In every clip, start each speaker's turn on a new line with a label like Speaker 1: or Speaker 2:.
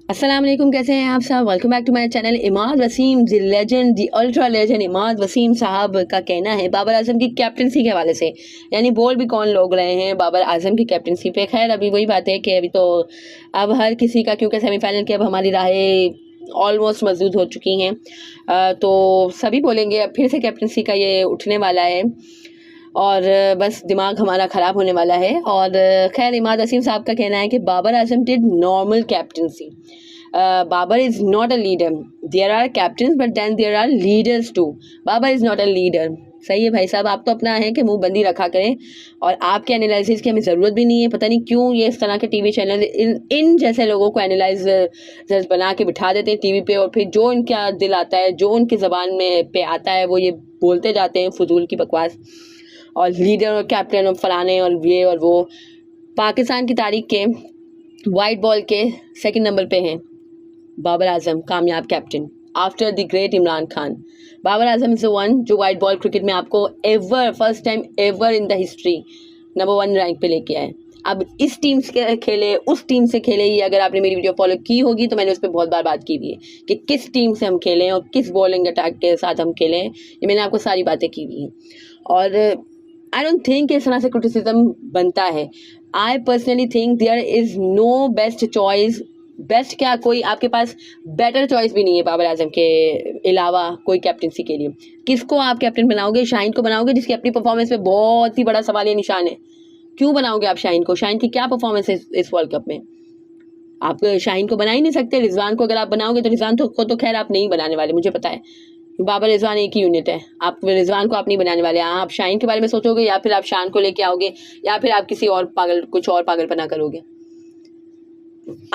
Speaker 1: अस्सलाम वालेकुम, कैसे हैं आप सब। Welcome back to my channel. Imad Wasim the legend, the ultra legend Imad Wasim साहब का कहना है बाबर आजम की कैप्टनसी के हवाले से, यानी बोल भी कौन लोग रहे हैं बाबर आजम की कैप्टनसी पे। खैर अभी वही बात है कि अभी तो अब हर किसी का, क्योंकि सेमीफाइनल की अब हमारी राहें ऑलमोस्ट मजबूत हो चुकी हैं, तो सभी बोलेंगे अब फिर से कैप्टनसी का ये उठने वाला है और बस दिमाग हमारा ख़राब होने वाला है। और खैर इमाद वसीम साहब का कहना है कि Babar Azam did normal captaincy. Babar is not a leader. There are captain but then there are leaders too. Babar is not a leader. सही है भाई साहब, आप तो अपना है कि मुंह बंदी रखा करें और आपके एनालिसिस की हमें ज़रूरत भी नहीं है। पता नहीं क्यों ये इस तरह के टीवी चैनल इन जैसे लोगों को एनालाइजर्स बना के बिठा देते हैं टीवी पे, और फिर जो इनका दिल आता है, जो उनकी ज़बान में पे आता है, वो ये बोलते जाते हैं फजूल की बकवास। और लीडर और कैप्टन और फलाने और ये और वो। पाकिस्तान की तारीख के वाइट बॉल के सेकंड नंबर पे हैं बाबर आजम, कामयाब captain after the great Imran Khan. Babar Azam is the one जो वाइट बॉल क्रिकेट में आपको ever, first time ever in the history number 1 rank पे लेके आए। अब इस टीम से खेले, उस टीम से खेले, ये अगर आपने मेरी वीडियो फॉलो की होगी तो मैंने उस पर बहुत बार बात की हुई है कि किस टीम से हम खेलें और किस बॉलिंग अटैक के साथ हम खेलें। ये मैंने आपको सारी बातें की हुई हैं और आई डोंट थिंक इस तरह से क्रिटिसिज्म बनता है। I personally think there is no best choice. Best क्या, कोई आपके पास बेटर चॉइस भी नहीं है बाबर आजम के अलावा कोई कैप्टनसी के लिए। किसको आप कैप्टन बनाओगे? शाहीन को बनाओगे जिसकी अपनी परफॉर्मेंस पे बहुत ही बड़ा सवाल निशान है। क्यों बनाओगे आप शाहीन को? शाहीन की क्या परफॉर्मेंस है इस वर्ल्ड कप में? आप शाहीन को बना ही नहीं सकते। रिजवान को अगर आप बनाओगे तो रिजवान को तो खैर आप नहीं बनाने वाले, मुझे पता है। बाबर रिजवान एक ही यूनिट है, आप रिजवान को आप नहीं बनाने वाले। आप शाहीन के बारे में सोचोगे या फिर आप शान को लेके आओगे या फिर आप किसी और कुछ और पागलपना करोगे।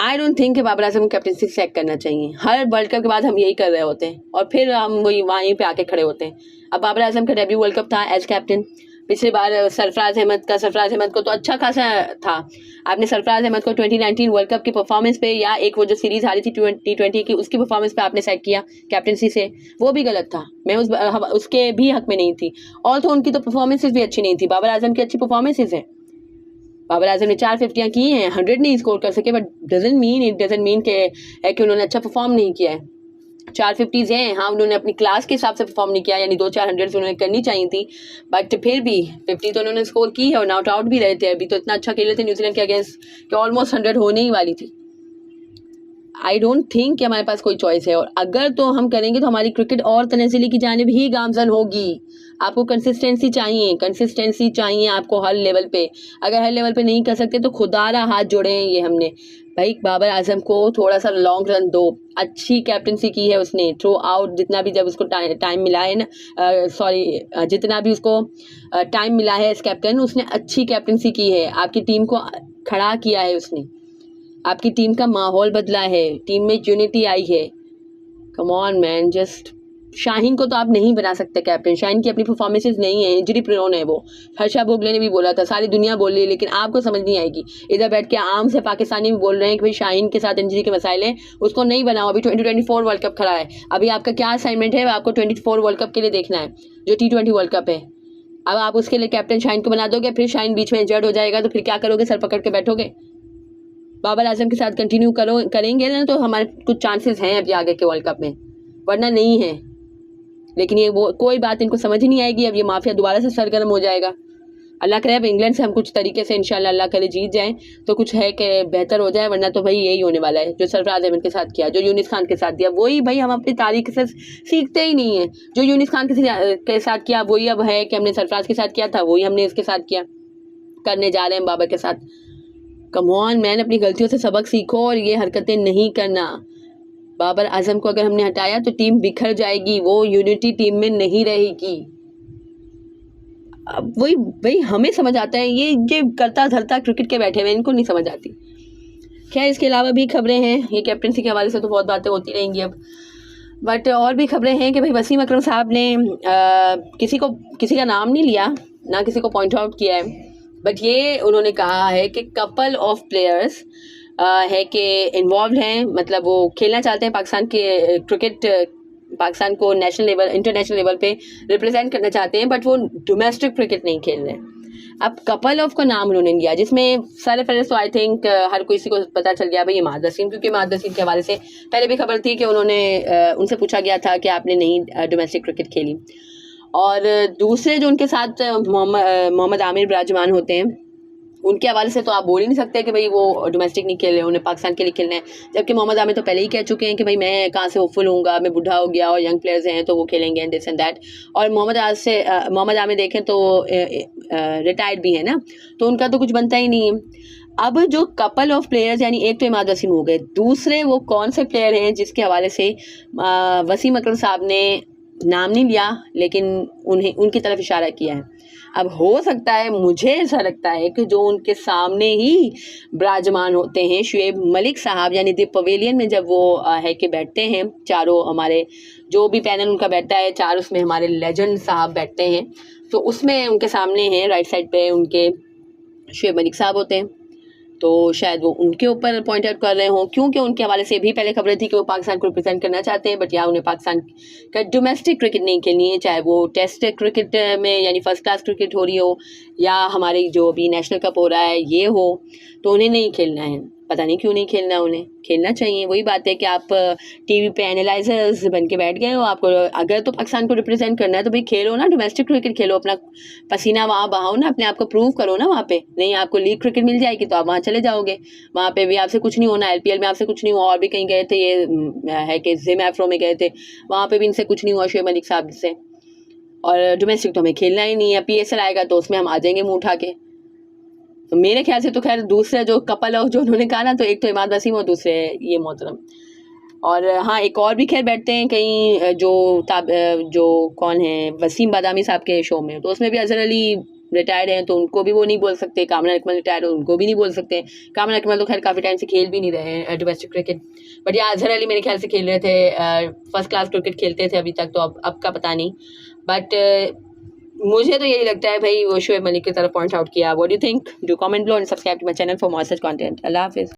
Speaker 1: आई डोंट थिंक कि बाबर आजम को कैप्टनसी सेक करना चाहिए। हर वर्ल्ड कप के बाद हम यही कर रहे होते हैं और फिर हम वही वहीं पे आके खड़े होते हैं। अब बाबर आजम का डेब्यू वर्ल्ड कप था एज कैप्टन। पिछली बार सरफराज अहमद को तो अच्छा खासा था। आपने सरफराज अहमद को 2019 वर्ल्ड कप की परफॉर्मेंस पे या एक वो जो सीरीज हारी थी T20 की, उसकी परफॉर्मेंस पे आपने सेट किया कैप्टनसी से, वो भी गलत था। मैं उसके भी हक में नहीं थी। और तो उनकी तो परफॉर्मेंसेज भी अच्छी नहीं थी। बाबर आजम की अच्छी परफॉर्मेंसेज है। बाबर आजम ने 4 50 की हैं, 100 नहीं स्कोर कर सके, बट डजंट मीन कि उन्होंने अच्छा परफॉर्म नहीं किया है। 4 50s हैं, हाँ उन्होंने अपनी क्लास के हिसाब से परफॉर्म नहीं किया, यानी 2-4 100 उन्होंने करनी चाहिए थी, बट फिर भी 50 तो उन्होंने स्कोर की है और नॉट आउट भी रहे थे। अभी तो इतना अच्छा खेले थे न्यूजीलैंड के अगेंस्ट कि ऑलमोस्ट 100 होने ही वाली थी। आई डोंट थिंक कि हमारे पास कोई चॉइस है, और अगर तो हम करेंगे तो हमारी क्रिकेट और तनज़्ज़ुली की जानिब ही गामजन होगी। आपको कंसिस्टेंसी चाहिए आपको हर लेवल पे। अगर हर लेवल पे नहीं कर सकते तो खुदारा हाथ जोड़े हैं ये हमने। भाई बाबर आजम को थोड़ा सा लॉन्ग रन दो। अच्छी कैप्टनसी की है उसने थ्रू आउट, जितना भी जब उसको टाइम मिला है ना, जितना भी उसको टाइम मिला है एज कैप्टन, उसने अच्छी कैप्टनसी की है। आपकी टीम को खड़ा किया है उसने, आपकी टीम का माहौल बदला है, टीम में यूनिटी आई है। Come on man, just Shaheen को तो आप नहीं बना सकते कैप्टन। शाहीन की अपनी परफॉर्मेंसेज नहीं है, इंजरी प्रोन है वो। हर्षा भोगले ने भी बोला था, सारी दुनिया बोल रही है, लेकिन आपको समझ नहीं आएगी। इधर बैठ के आम से पाकिस्तानी भी बोल रहे हैं कि भाई शाहीन के साथ इंजरी के मसाइल हैं, उसको नहीं बनाओ। अभी 2024 वर्ल्ड कप खड़ा है। अभी आपका क्या असाइनमेंट है? आपको 24 वर्ल्ड कप के लिए देखना है, जो T20 वर्ल्ड कप है। अब आप उसके लिए कैप्टन शाहीन को बना दोगे, फिर शाहीन बीच में इंजर्ड हो जाएगा, तो फिर क्या करोगे? सर पकड़ के बैठोगे? बाबर आजम के साथ कंटिन्यू करेंगे ना तो हमारे कुछ चांसेस हैं अभी आगे के वर्ल्ड कप में, वरना नहीं है। लेकिन ये वो कोई बात इनको समझ ही नहीं आएगी। अब ये माफिया दोबारा से सरगर्म हो जाएगा। अल्लाह करे अब इंग्लैंड से हम कुछ तरीके से इंशाल्लाह अल्लाह करे जीत जाएं तो कुछ है कि बेहतर हो जाए, वरना तो भाई यही होने वाला है जो सरफराज अहमद के साथ किया, जो यूनिस खान के साथ दिया, वही भाई हम अपनी तारीख से सीखते ही नहीं है। जो यूनिस खान के साथ किया वही अब है कि हमने सरफराज के साथ किया था, वही हमने इसके साथ किया, करने जा रहे हैं बाबर के साथ। कम ऑन मैन, अपनी गलतियों से सबक सीखो और ये हरकतें नहीं करना। बाबर आजम को अगर हमने हटाया तो टीम बिखर जाएगी, वो यूनिटी टीम में नहीं रहेगी। अब वही भाई हमें समझ आता है, ये करता धरता क्रिकेट के बैठे हुए, इनको नहीं समझ आती। खैर इसके अलावा भी खबरें हैं, ये कैप्टनसी के हवाले से तो बहुत बातें होती रहेंगी अब, बट और भी खबरें हैं कि भाई वसीम अकरम साहब ने किसी का नाम नहीं लिया, ना किसी को पॉइंट आउट किया है, बट ये उन्होंने कहा है कि कपल ऑफ प्लेयर्स है कि इन्वॉल्व हैं, मतलब वो खेलना चाहते हैं पाकिस्तान के क्रिकेट, पाकिस्तान को नेशनल लेवल इंटरनेशनल लेवल पे रिप्रेजेंट करना चाहते हैं, बट वो डोमेस्टिक क्रिकेट नहीं खेल रहे हैं। अब कपल ऑफ का नाम उन्होंने लिया, जिसमें सारे फहरिस्त तो आई थिंक हर किसी को पता चल गया भाई इमाद वसीम, क्योंकि इमाद वसीम के हवाले से पहले भी खबर थी कि उन्होंने उनसे पूछा गया था कि आपने नहीं डोमेस्टिक क्रिकेट खेली। और दूसरे जो उनके साथ मोहम्मद आमिर विराजमान होते हैं, उनके हवाले से तो आप बोल ही नहीं सकते कि भाई वो डोमेस्टिक नहीं खेल रहे, उन्हें पाकिस्तान के लिए खेलना है। जबकि मोहम्मद आमिर तो पहले ही कह चुके हैं कि भाई मैं कहाँ से होपफुल होऊंगा, मैं बूढ़ा हो गया और यंग प्लेयर्स हैं तो वो खेलेंगे एंड दिस एंड दैट। और मोहम्मद आमिर देखें तो रिटायर्ड भी है ना, तो उनका तो कुछ बनता ही नहीं है। अब जो कपल ऑफ प्लेयर्स, यानी एक तो इमाद वसीम हो गए, दूसरे वो कौन से प्लेयर हैं जिसके हवाले से वसीम अकरम साहब ने नाम नहीं लिया लेकिन उनकी तरफ इशारा किया है। अब हो सकता है, मुझे ऐसा लगता है कि जो उनके सामने ही विराजमान होते हैं शुएब मलिक साहब, यानी द पवेलियन में जब वो है कि बैठते हैं, चारों हमारे जो भी पैनल उनका बैठता है, चार उसमें हमारे लेजेंड साहब बैठते हैं, तो उसमें उनके सामने हैं राइट साइड पे उनके शुएब मलिक साहब होते हैं। तो शायद वो उनके ऊपर पॉइंट आउट कर रहे हों, क्योंकि उनके हवाले से भी पहले खबरें थी कि वो पाकिस्तान को रिप्रेजेंट करना चाहते हैं, बट या उन्हें पाकिस्तान का डोमेस्टिक क्रिकेट नहीं खेलनी है, चाहे वो टेस्ट क्रिकेट में यानी फर्स्ट क्लास क्रिकेट हो रही हो या हमारी जो अभी नेशनल कप हो रहा है ये हो, तो उन्हें नहीं खेलना है। पता नहीं क्यों नहीं खेलना, उन्हें खेलना चाहिए। वही बात है कि आप टीवी पे एनालाइजर्स बन के बैठ गए हो, आपको अगर तो पाकिस्तान को रिप्रेजेंट करना है तो भाई खेलो ना, डोमेस्टिक क्रिकेट खेलो, अपना पसीना वहाँ बहाओ ना, अपने आप को प्रूव करो ना वहाँ पे। नहीं आपको लीग क्रिकेट मिल जाएगी तो आप वहाँ चले जाओगे, वहाँ पे भी आपसे कुछ नहीं होना, LPL में आपसे कुछ नहीं हुआ, और भी कहीं गए थे, ये है कि जिम एफ्रो में गए थे, वहाँ पे भी इनसे कुछ नहीं हुआ शुएब मलिक साहब से। और डोमेस्टिक तो हमें खेलना ही नहीं है, PSL आएगा तो उसमें हम आ जाएंगे मुँह उठा के। तो मेरे ख्याल से तो खैर दूसरे जो कपल ऑफ जो उन्होंने कहा ना, तो एक तो इमाद वसीम और दूसरे ये मोहतरम। और हाँ, एक और भी खैर बैठते हैं कहीं जो कौन है वसीम बादामी साहब के शो में, तो उसमें भी अजहर अली रिटायर्ड हैं, तो उनको भी वो नहीं बोल सकते। कामरान अकमल रिटायर्ड हो, उनको भी नहीं बोल सकते। कामरान अकमल तो खैर काफ़ी टाइम से खेल भी नहीं रहे हैं डोमेस्टिक क्रिकेट, बट या अजहर अली मेरे ख्याल से खेल रहे थे, फर्स्ट क्लास क्रिकेट खेलते थे अभी तक, तो अब का पता नहीं। बट मुझे तो यही लगता है भाई वो शुएब मलिक की तरफ पॉइंट आउट किया। What do you think? Do comment below and subscribe to my channel for more such content. अल्लाह हाफिज़।